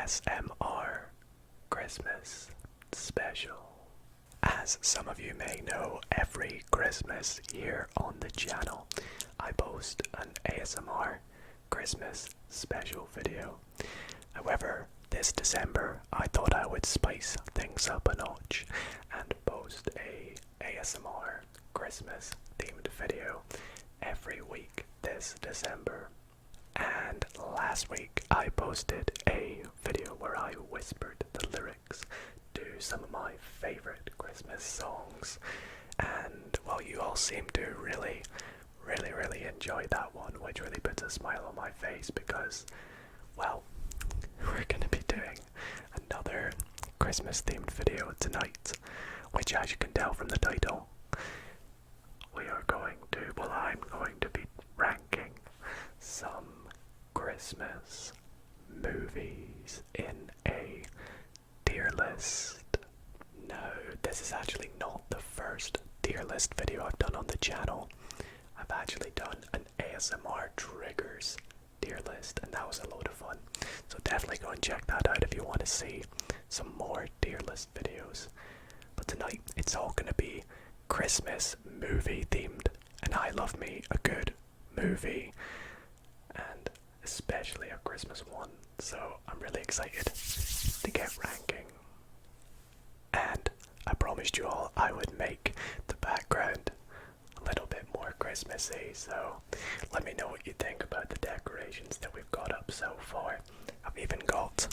ASMR Christmas special. As some of you may know, every Christmas here on the channel, I post an ASMR Christmas special video. However, this December, I thought I would spice things up a notch and post a ASMR Christmas themed video every week this December. And last week I posted a video where I whispered the lyrics to some of my favorite Christmas songs, and well, you all seem to really enjoy that one, which really puts a smile on my face because, well, we're gonna be doing another Christmas themed video tonight, which, as you can tell from the title, I'm going to be ranking some Christmas movies in a tier list. No, this is actually not the first tier list video I've done on the channel. I've actually done an ASMR triggers tier list, and that was a load of fun. So definitely go and check that out if you want to see some more tier list videos. But tonight, it's all going to be Christmas movie themed, and I love me a good movie, and especially a Christmas one, so I'm really excited to get ranking. And I promised you all I would make the background a little bit more Christmassy, so let me know what you think about the decorations that we've got up so far. I've even got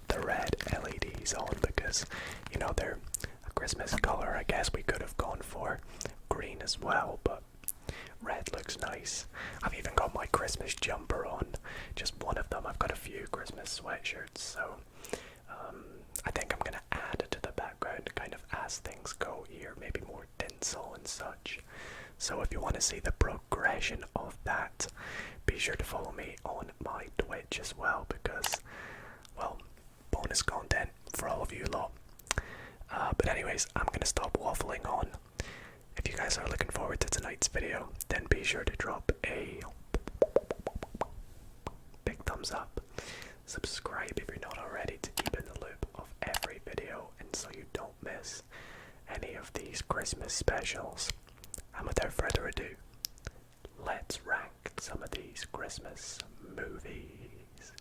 the red LEDs on because, you know, they're a Christmas color. I guess we could have gone for green as well, but red looks nice. I've even got my Christmas jumper on, just one of them. I've got a few Christmas sweatshirts, so I think I'm going to add to the background kind of as things go here, maybe more tinsel and such. So if you want to see the progression of that, be sure to follow me on my Twitch as well, because, well, bonus content for all of you lot. But anyways, I'm going to stop waffling on. If you guys are looking forward to tonight's video, then be sure to drop a big thumbs up. Subscribe if you're not already to keep in the loop of every video and so you don't miss any of these Christmas specials. And without further ado, let's rank some of these Christmas movies.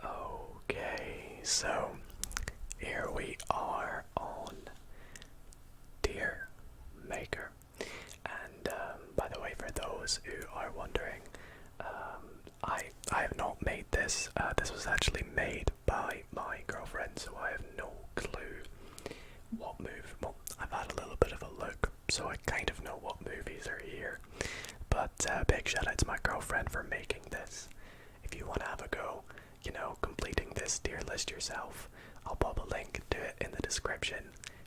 Okay, so here we are on Dear Maker. And by the way, for those who are wondering, I have not made this. This was actually made by my girlfriend, so I have no clue what movie. Well, I've had a little bit of a look, so I kind of know what movies are here. But big shout out to my girlfriend for making this. If you want to have a go, you know, completing this tier list yourself, I'll pop a link to it in the description.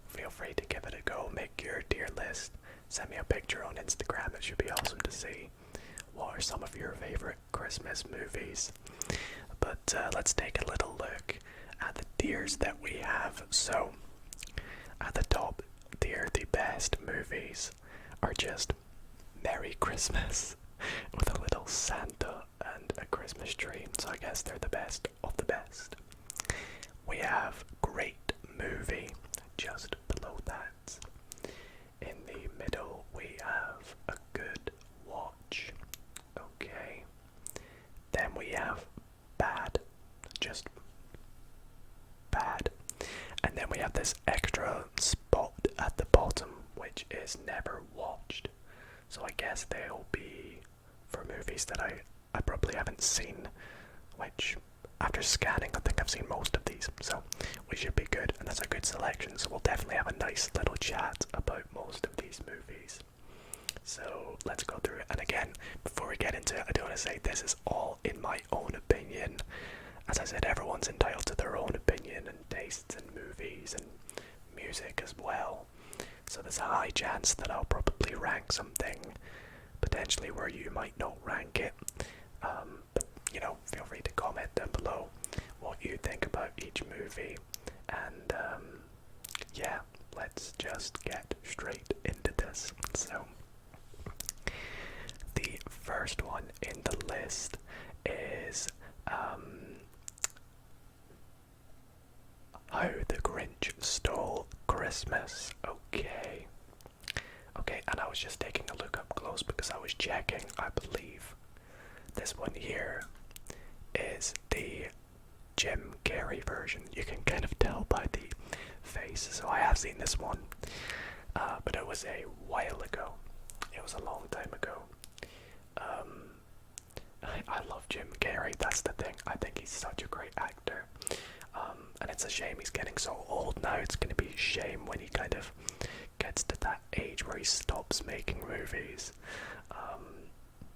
Feel free to give it a go, make your tier list, send me a picture on Instagram. It should be awesome to see. What are some of your favorite Christmas movies? But let's take a little look at the tiers that we have. So, at the top tier, the best movies are just Merry Christmas with a little Santa and a Christmas tree. So I guess they're the best of the best. We have Great Movie just below that. In the middle, we have A Good Watch. Okay. Then we have Bad. Just Bad. And then we have this extra spot at the bottom, which is Never Watched. So I guess they'll be for movies that I probably haven't seen, which after scanning I think I've seen most of these, so we should be good, and that's a good selection. So we'll definitely have a nice little chat about most of these movies. So let's go through it. And again, before we get into it, I do want to say this is all in my own opinion. As I said, everyone's entitled to their own opinion and tastes in movies and music as well. So there's a high chance that I'll probably rank something potentially where you might not rank it. But, you know, feel free to comment down below what you think about each movie. And yeah, let's just get straight into this. So the first one in the list is How the Grinch Stole Christmas. Okay. Okay, and I was just taking a look up close because I was checking. I believe this one here is the Jim Carrey version. You can kind of tell by the face. So I have seen this one, but it was a while ago. It was a long time ago. I love Jim Carrey, that's the thing. I think he's such a great actor. And it's a shame he's getting so old now. It's going to be a shame when he kind of gets to that age where he stops making movies.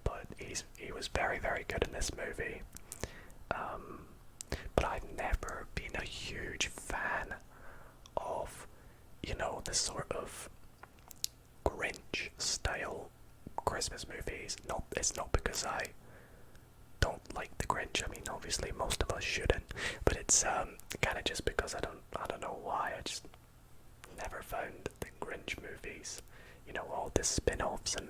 But he was very, very good in this movie. But I've never been a huge fan of, this sort of Grinch style Christmas movies. It's not because I don't like the Grinch. I mean, obviously most of us shouldn't, but it's kind of just because I don't know why. I just never found the Grinch movies, all the spin-offs and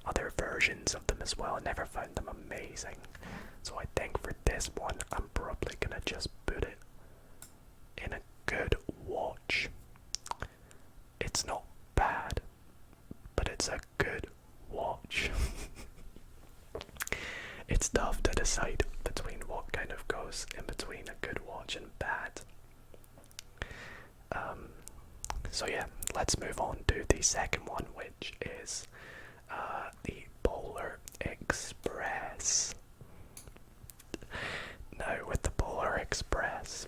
other versions of them as well. I never found them amazing. So I think for this one, I'm probably gonna just put it in a good watch. It's not bad, but it's a good watch. It's tough to decide between what kind of goes in between a good watch and bad. So yeah, let's move on to the second one, which is the Polar Express. Now, with the Polar Express,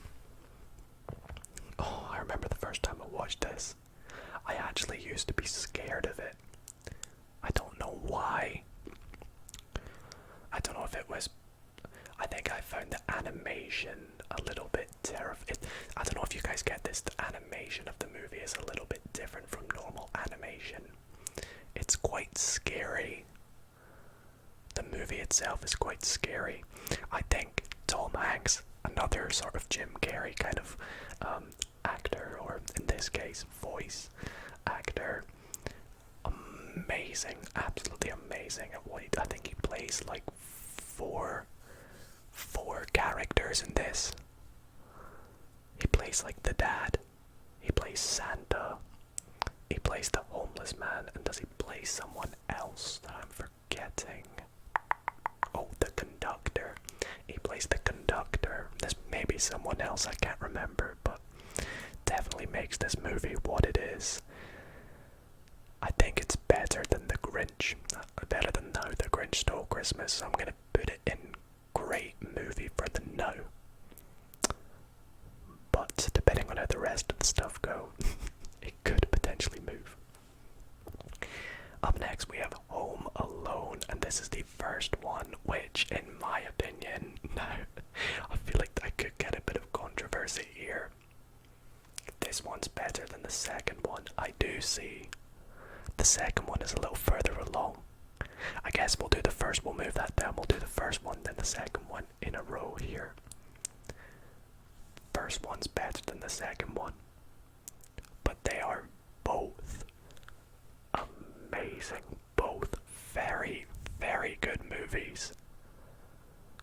I remember the first time I watched this. I actually used to be scared of it. I don't know why. I don't know if it was... I think I found the animation a little bit terrifying. I don't know if you guys get this. The animation of the movie is a little bit different from normal animation. It's quite scary. The movie itself is quite scary. I think Tom Hanks, another sort of Jim Carrey kind of actor, or in this case, voice actor, amazing, absolutely amazing at what I think he plays like four characters in this. He plays like the dad, he plays Santa, he plays the homeless man, and does he play someone else that I'm forgetting? Oh, the conductor. He plays the conductor. This may be someone else, I can't remember, but definitely makes this movie what it is. I think it's better than The Grinch, better than How the Grinch Stole Christmas, so I'm going to put it in great movie for the now. But depending on how the rest of the stuff go, it could potentially move. Up next we have Home Alone, and this is the first one, which in my opinion, now I feel like I could get a bit of controversy here. This one's better than the second one. I do see the second one is a little further along. I guess we'll move that down. We'll do the first one, then the second one in a row here. First one's better than the second one, but they are both amazing. Both very, very good movies.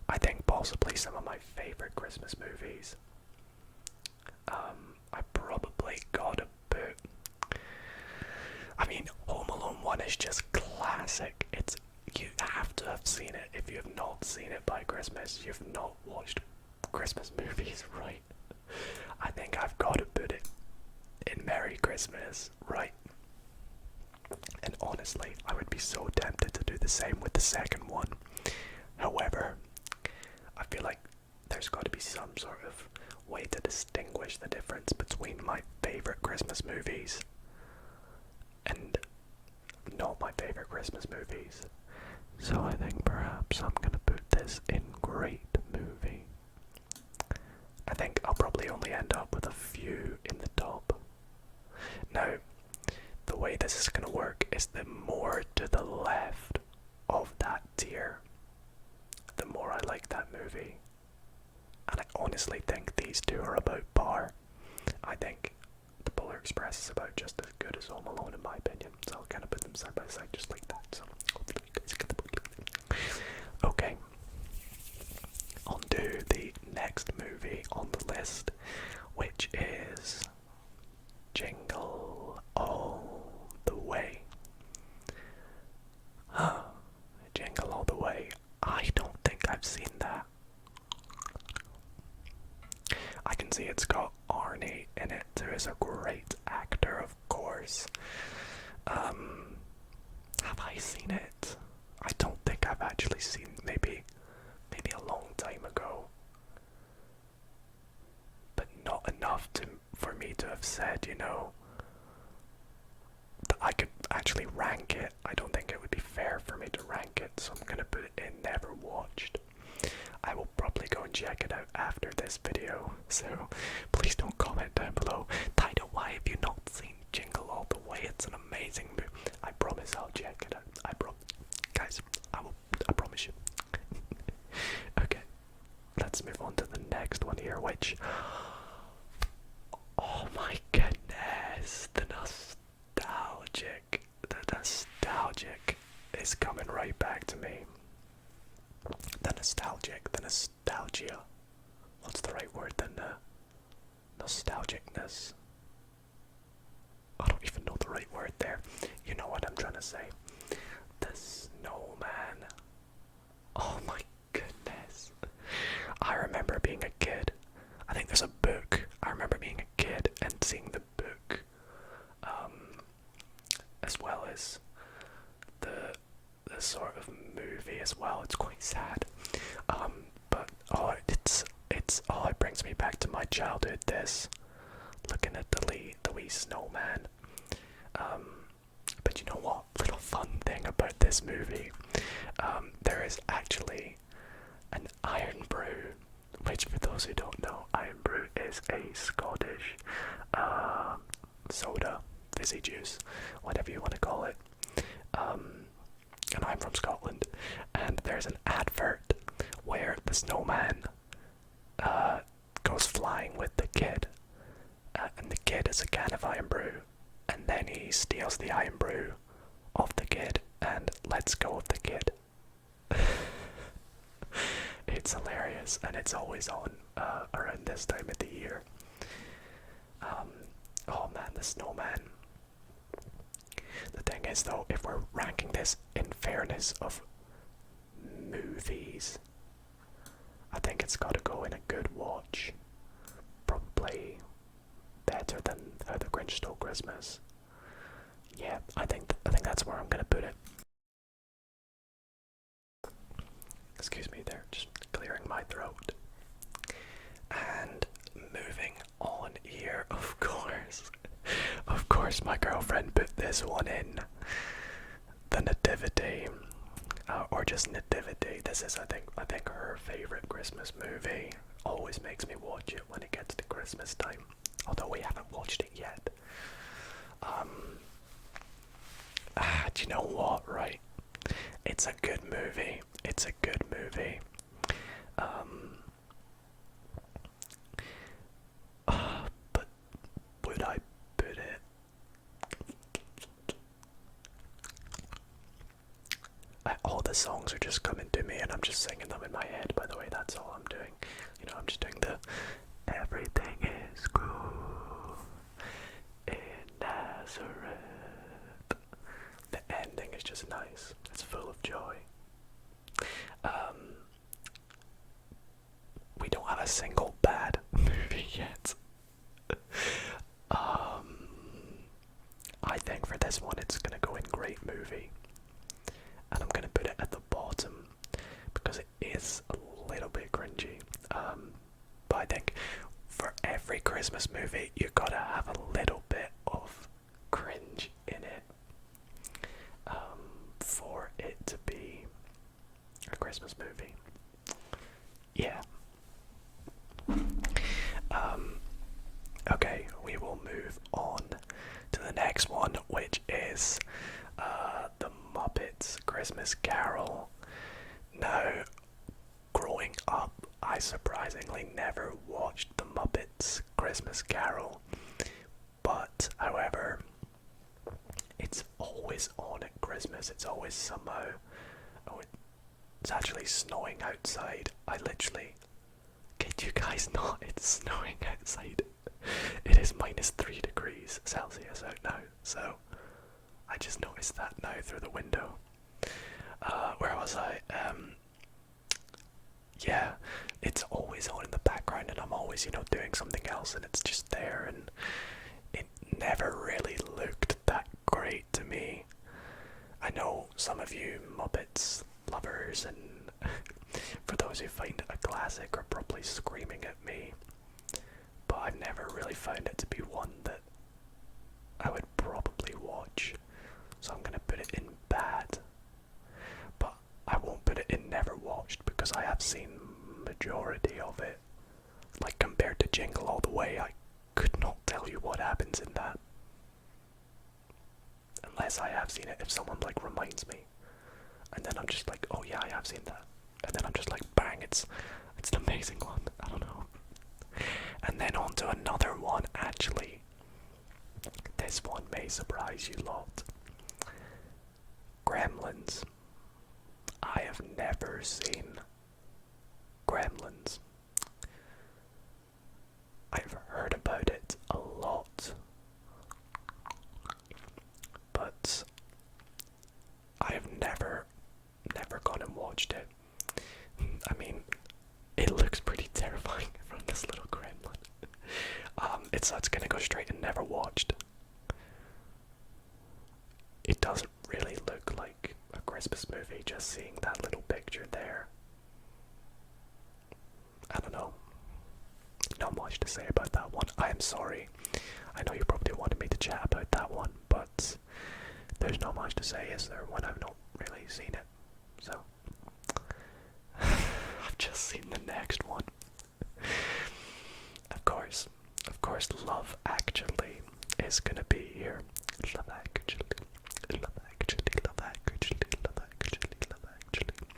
I think possibly some of my favorite Christmas movies. I probably gotta put... I mean, Home Alone 1 is just classic. You have to have seen it. If you have not seen it by Christmas, you've not watched Christmas movies, right? I think I've got to put it in Merry Christmas, right? And honestly, I would be so tempted to do the same with the second one. However, I feel like there's got to be some sort of way to distinguish the difference between my favorite Christmas movies and not my favorite Christmas movies. So I think perhaps I'm gonna put this in great movie. I think I'll probably only end up with a few in the top. Now, the way this is gonna work is the more to the left of that tier, the more I like that movie. And I honestly think these two are about par. I think The Polar Express is about just as good as Home Alone in my opinion. So I'll kind of put them side by side just like that. So hopefully you guys get the point. next movie on the list, which is Jingle All the Way. Jingle All the Way. I don't think I've seen that. I can see it's got Arnie in it, who is a great actor, of course. Have I seen it? I don't think I've actually seen, maybe a long time ago. But not enough for me to have said, you know, that I could actually rank it. I don't think it would be fair for me to rank it, so I'm gonna put it in never watched. I will probably go and check it out after this video, so please don't comment down below. Dido, why have you not seen Jingle All the Way? It's an amazing movie. I promise I'll check it out. Guys, I promise you. Okay, let's move on to the next one here, which, oh my goodness, the nostalgic is coming right back to me. The nostalgia. What's the right word then? Nostalgicness. I don't even know the right word there. You know what I'm trying to say. The snowman. Oh my goodness. I remember being a kid. I think there's a book. I remember being a kid and seeing the book. As well as the sort of movie as well. It's quite sad. But it brings me back to my childhood, this. Looking at the wee snowman. But you know what? Little fun thing about this movie. There is actually an Iron Brew, which for those who don't know, Iron Brew is a Scottish soda, fizzy juice, whatever you want to call it. And I'm from Scotland, and there's an advert where the snowman goes flying with the kid, and the kid is a can of Iron Brew, and then he steals the Iron Brew off the kid and lets go of the kid. It's hilarious, and it's always on around this time of the year. Oh man, the snowman. The thing is though, if we're ranking this in fairness of movies, I think it's gotta go in a good watch. Probably better than How the Grinch Stole Christmas. Yeah, I think that's where I'm gonna put it. Excuse me there, just clearing my throat. And moving on here, of course my girlfriend put this one in. The Nativity, or just Nativity. This is, I think her favorite Christmas movie. Always makes me watch it when it gets to Christmas time, although we haven't watched it yet. Do you know what, right? It's a good movie. But would I put it? All the songs are just coming to me and I'm just singing them in my head, by the way. That's all I'm doing. You know, I'm just doing the everything is cool in Nazareth. The ending is just nice. It's full of joy. We don't have a single bad movie yet. I think for this one it's gonna go in great movie. And I'm gonna put it at the bottom because it is a little bit cringy. But I think for every Christmas movie you gotta have a little bit of cringe in it for it to be a Christmas movie. Yeah. Okay, we will move on to the next one, which is the Muppets Christmas Carol. Now, growing up, I surprisingly never watched the Muppets Christmas Carol, but however, it's always on at Christmas. It's always somehow, it's actually snowing outside. I literally, kid Did you guys not? It's snowing outside. It is -3 degrees Celsius out now, so I just noticed that now through the window. Where was I? Yeah, it's always on in the background, and I'm always, doing something else, and it's just there, and it never really looked that great to me. I know some of you Muppets lovers, and for those who find it a classic, are probably screaming at me, but I've never really found it to be one that I would probably watch, so I'm gonna put it in bad. But I won't put it in never watched, because I have seen majority of it. Like, compared to Jingle All the Way, I could not tell you what happens in that. Unless I have seen it, if someone like reminds me. And then I'm just like, oh yeah, I have seen that. And then I'm just like, bang, it's an amazing one. I don't know. And then on to another one, actually. This one may surprise you lot. Gremlins. I have never seen Gremlins. I've heard about it a lot, but I have never gone and watched it. I mean, it looks pretty terrifying from this little gremlin. It's gonna go straight and never watched. It doesn't really look like a Christmas movie, just seeing that little picture there. I don't know. Not much to say about that one. I am sorry. I know you probably wanted me to chat about that one, but there's not much to say, is there, when I've not really seen it. So, I've just seen the next one. Of course, Love Actually is gonna be here. Love Actually, Love Actually, Love Actually, Love Actually, Love Actually.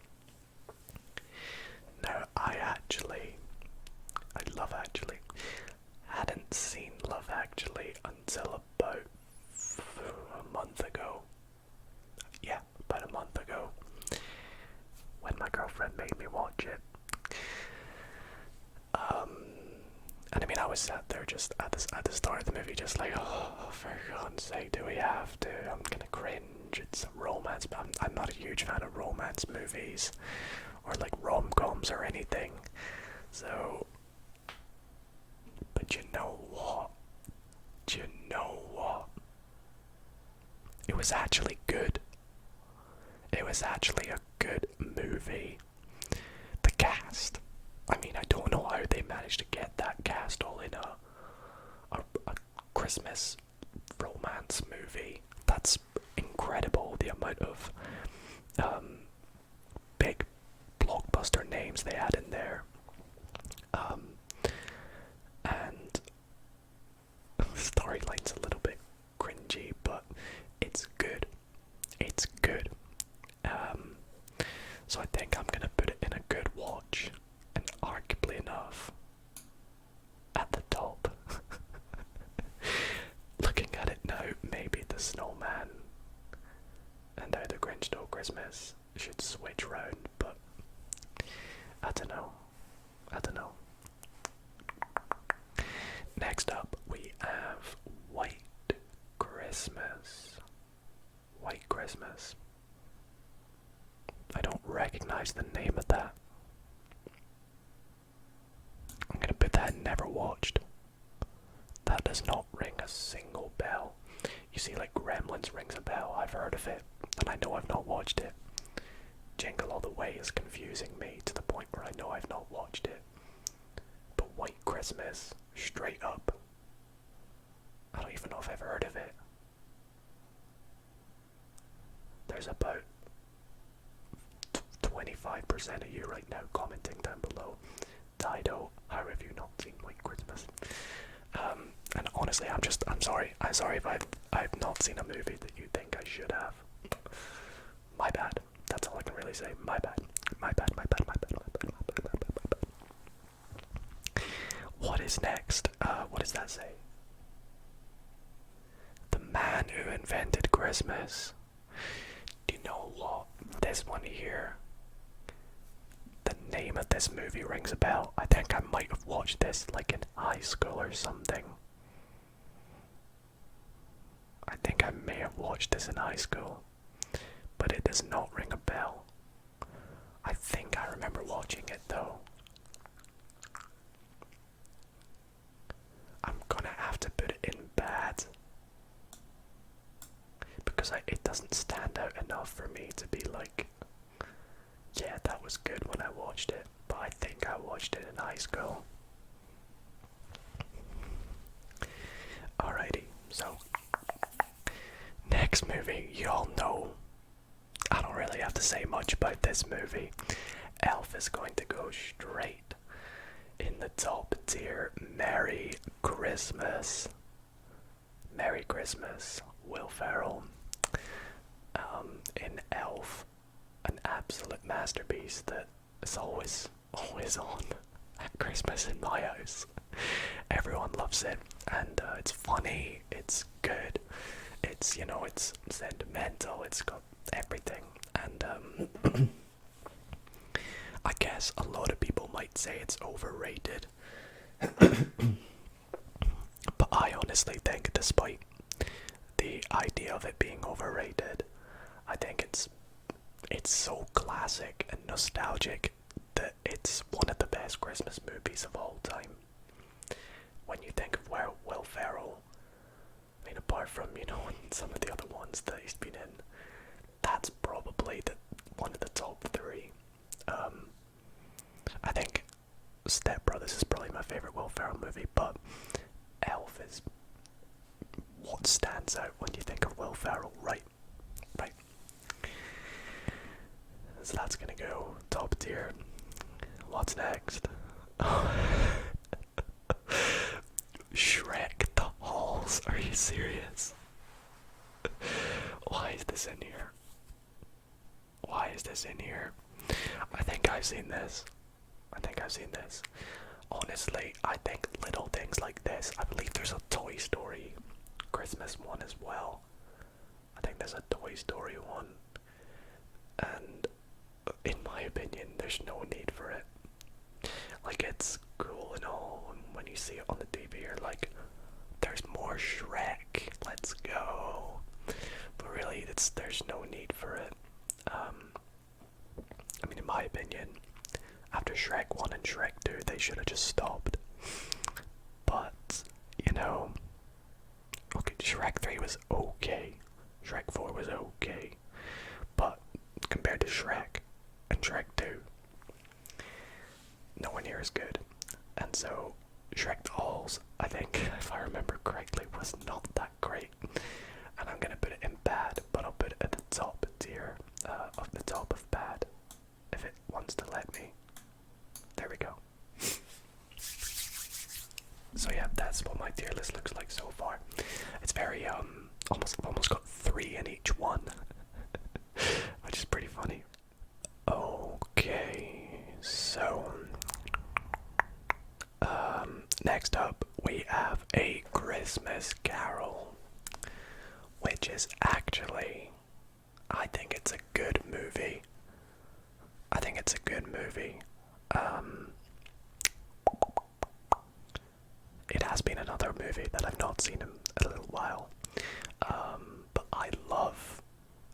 Now, I Love Actually hadn't seen Love Actually until about a month ago. Yeah, about a month ago, when my girlfriend made me watch it. And I mean, I was sat there just at the start of the movie, just like, oh, for God's sake, do we have to? I'm gonna cringe. It's a romance, but I'm not a huge fan of romance movies or like rom-coms or anything. So, but you know what? It was actually good. It was actually a good movie. The cast. I mean, I don't know how they managed to get that cast all in a Christmas romance movie. That's incredible, the amount of big blockbuster names they had in there. And the storyline's a little bit cringy, but it's good. It's good. So I think I'm gonna put it in a good watch, and arguably enough, at the top. Looking at it now, maybe the Snowman and How the Grinch Stole Christmas should switch round, but I don't know. Next up, we have White Christmas. White Christmas. I don't recognize the name of that. I'm gonna put that in never watched. That does not ring a single bell. You see, like, Gremlins rings a bell. I've heard of it, and I know I've not watched it. Jingle All the Way is confusing me to the point where I know I've not watched it. But White Christmas, straight up, I don't even know if I've heard of it. There's about 25% of you right now commenting down below. Dido, how have you not seen White Christmas? And honestly, I'm sorry. I'm sorry if I've not seen a movie that you think I should have. My bad. That's all I can really say. My bad. What is next? What does that say? The Man Who Invented Christmas. Do you know what? This one here, the name of this movie rings a bell. I think I might have watched this like in high school or something. I think I may have watched this in high school, but it does not ring a bell. I think I remember watching it though. I'm gonna have to put it in bad, because it doesn't stand out enough for me to be like, yeah, that was good when I watched it, but I think I watched it in high school. Alrighty, so next movie, you all know, I don't really have to say much about this movie. Elf is going to go straight in the top tier. Merry Christmas. Merry Christmas, Will Ferrell. In Elf, an absolute masterpiece that is always on at Christmas in my house. Everyone loves it, and it's funny, it's good, it's, you know, it's sentimental, it's got everything, and I guess a lot of people might say it's overrated, but I honestly think, despite the idea of it being overrated, I think it's so classic and nostalgic that it's one of the best Christmas movies of all time. When you think of Will Ferrell, I mean, apart from, you know, some of the other ones that he's been in, that's probably one of the top three. I think Step Brothers is probably my favourite Will Ferrell movie, but Elf is what stands out when you think of Will Ferrell, right? So that's gonna go top tier. What's next? Shrek the Halls. Are you serious? Why is this in here? Why is this in here? I think I've seen this. Honestly, I think little things like this. I believe there's a Toy Story Christmas one as well. I think there's a Toy Story one. And in my opinion, there's no need for it. Like, it's cool and all, and when you see it on the TV, you're like, there's more Shrek, let's go. But really, there's no need for it. I mean, in my opinion, after Shrek 1 and Shrek 2, they should have just stopped. But, you know, okay, Shrek 3 was okay. Shrek 4 was okay. But compared to Shrek and Shrek 2, nowhere near as good. And so Shrek the Halls, I think, if I remember correctly, was not that great. And I'm gonna put it in bad, but I'll put it at the top tier of the top of bad, if it wants to let me. There we go. So yeah, that's what my tier list looks like so far. It's very I've almost got 3 in each one, which is pretty funny. Okay, so next up we have A Christmas Carol, which is actually, I think it's a good movie. It has been another movie that I've not seen in a little while, but I love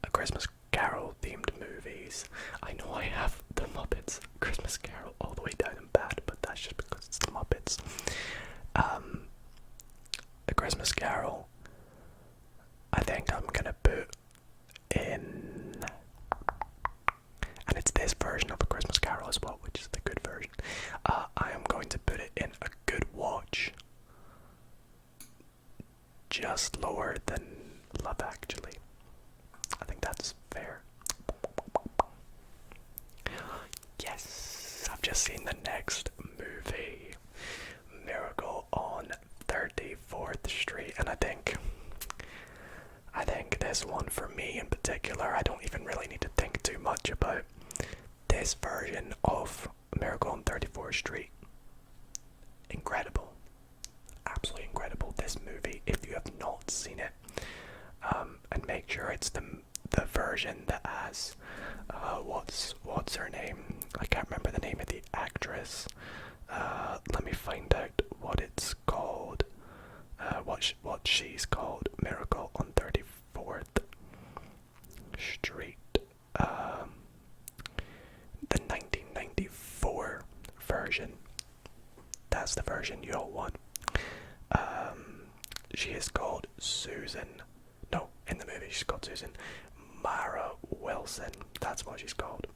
A Christmas Carol themed movies. I know I have the Muppets Christmas Carol all the way down in bad, but that's just because it's the Muppets. A Christmas Carol, I think I'm gonna put in, and it's this version of A Christmas Carol as well, which is the good version. I am going to put it in a good watch, just lower than Love Actually. I think that's fair. Yes, I've just seen the next movie, Miracle on 34th Street, and I think this one, for me in particular, I don't even really need to think too much about this version of Miracle on 34th Street. Incredible. Absolutely incredible. This movie, if you have not seen it, and make sure it's the the version that has what's her name? I can't remember the name of the actress. Let me find out what it's called. What she's called. Miracle on 34th Street. The 1994 version. That's the version you'll want. She is called Susan. No, in the movie she's called Susan. Mara Wilson. That's what she's called.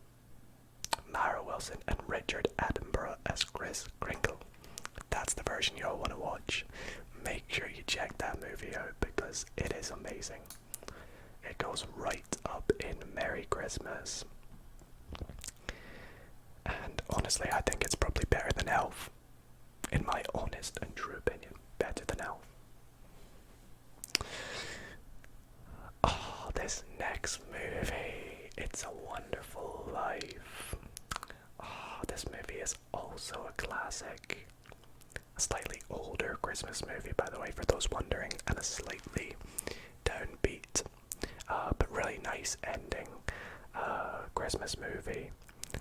Mara Wilson and Richard Attenborough as Chris Kringle. That's the version you'll want to watch. Make sure you check that movie out because it is amazing. It goes right up in Merry Christmas. And honestly, I think it's probably better than Elf. In my honest and true opinion, better than Elf. Oh, this next movie, It's a Wonderful Life. Oh, this movie is also a classic. A slightly older Christmas movie, by the way, for those wondering, and a slightly downbeat, but really nice ending Christmas movie.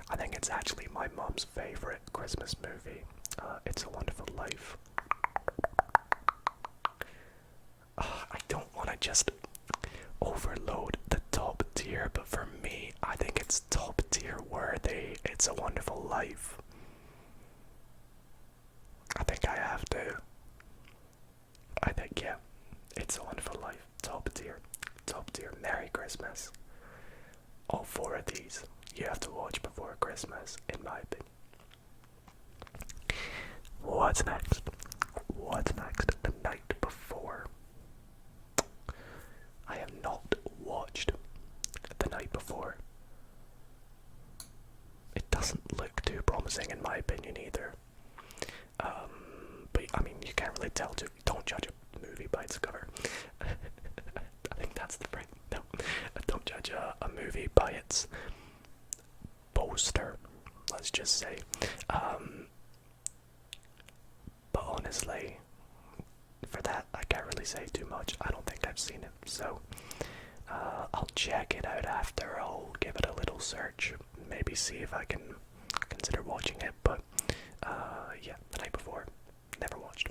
I think it's actually my mom's favorite Christmas movie. It's a Wonderful Life. I don't want to just overload the top tier, but for me, I think it's top tier worthy. It's a Wonderful Life. I think I have to. I think, yeah, It's a Wonderful Life. Top tier. Top tier. Merry Christmas. All four of these you have to watch before Christmas, in my opinion. What's next? What's next? The Night Before. I have not watched The Night Before. It doesn't look too promising in my opinion either. But I mean, you can't really tell. Don't judge a movie by its cover. I think that's the phrase. No, don't judge a movie by its poster. Let's just say. But honestly, for that, I can't really say too much. I don't think I've seen it, so I'll check it out after. I'll give it a little search, maybe see if I can consider watching it. But yeah, The Night Before, never watched.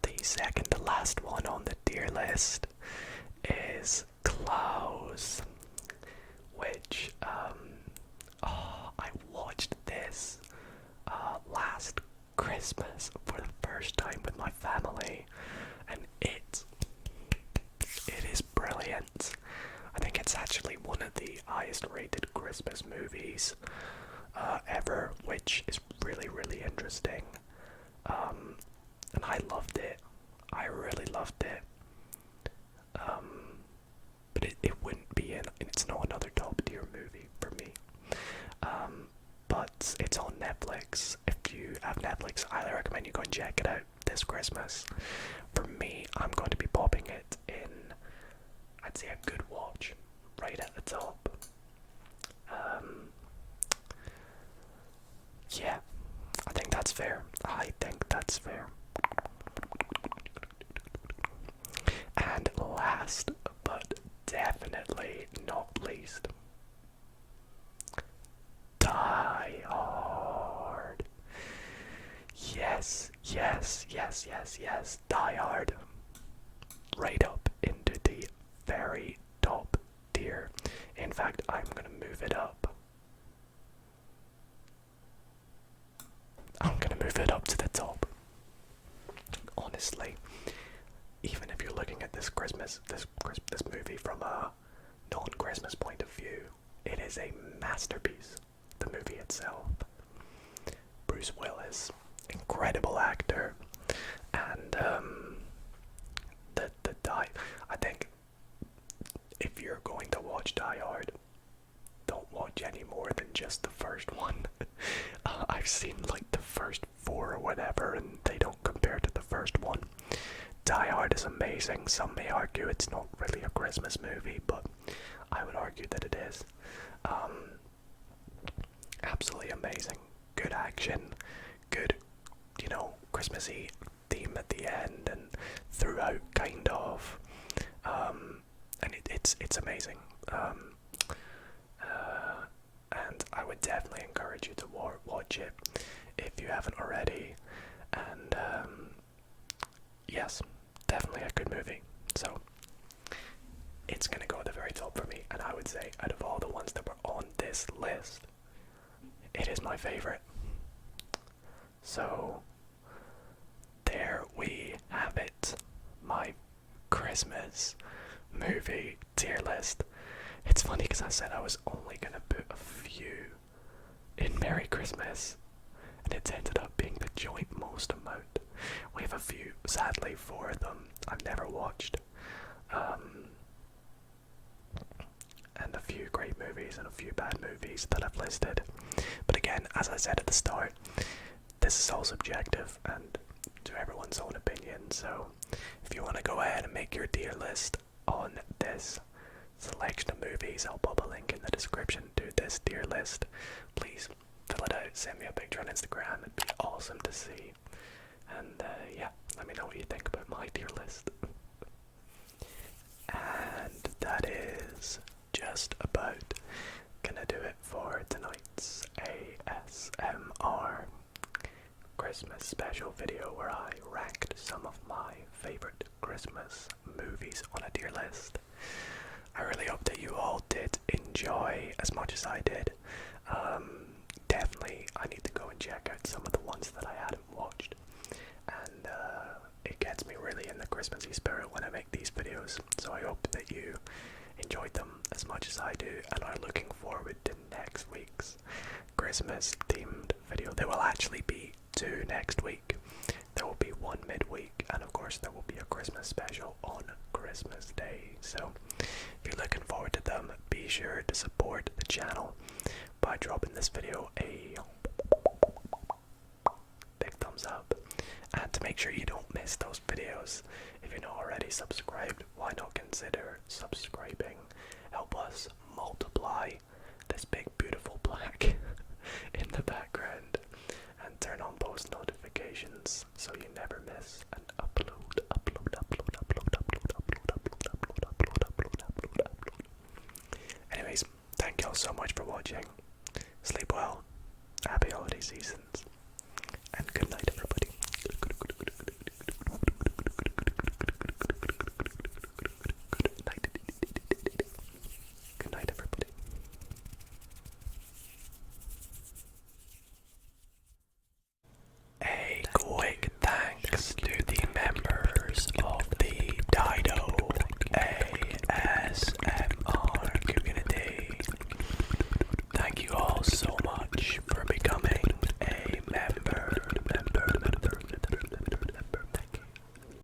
The second to last one on the tier list is Klaus, which I watched this last Christmas for the first time with my family, and it is brilliant. I think it's actually one of the highest rated Christmas movies ever, which is really, really interesting. And I loved it. I really loved it. But it wouldn't be it's not another top tier movie for me. But it's on Netflix. If you have Netflix, I highly recommend you go and check it out this Christmas. For me, I'm going to be popping it in, I'd say, a good watch right at the top. Yeah, I think that's fair. I think that's fair. And last but definitely not least, Die Hard. Yes, yes, yes, yes, yes, Die Hard. Right up into the very top tier. In fact, I'm gonna move it up. I'm gonna move it up to the top. Honestly, even if you're looking at this movie from a non-Christmas point of view, it is a masterpiece. The movie itself. Bruce Willis, incredible actor, and I think if you're going to watch Die Hard, don't watch any more than just the first one. I've seen like the first 4 or whatever, and they don't compare to the first one. Die Hard is amazing. Some may argue it's not really a Christmas movie, but I would argue that it is. Absolutely amazing. Good action, good, Christmassy theme at the end and throughout, kind of. And it's amazing. And I would definitely encourage you to watch it if you haven't already. And yes, definitely a good movie. So it's gonna go at the very top for me, and I would say out of all the ones that were on this list, it is my favorite. So there we have it, my Christmas movie tier list. It's funny because I said I was only gonna put a few in Merry Christmas, and it's ended up being the joint most amount. We have a few, sadly, 4 of them I've never watched, and a few great movies and a few bad movies that I've listed. But again, as I said at the start, this is all subjective and to everyone's own opinion. So if you want to go ahead and make your tier list on this selection of movies, I'll pop a link in the description to this tier list. Please fill it out, send me a picture on Instagram, it'd be awesome to see. And yeah, let me know what you think about my tier list. And that is just about gonna do it for tonight's ASMR Christmas special video, where I ranked some of my favorite Christmas movies on a tier list. I really hope that you all did enjoy as much as I did. Definitely I need to go and check out some of the ones that I hadn't watched, and it gets me really in the Christmassy spirit when I make these videos. So I hope that you enjoyed them as much as I do and are looking forward to next week's Christmas themed video. There will actually be 2 next week. There will be one midweek, and of course there will be a Christmas special on Christmas Day. So if you're looking forward to them, be sure to support the channel by dropping this video a big thumbs up, and to make sure you don't miss those videos, if you're not already subscribed, why not consider subscribing? Help us multiply this big beautiful plaque in the background, and turn on post notifications so you never miss an upload. Anyways, thank y'all so much for watching. Sleep well. Happy holiday season.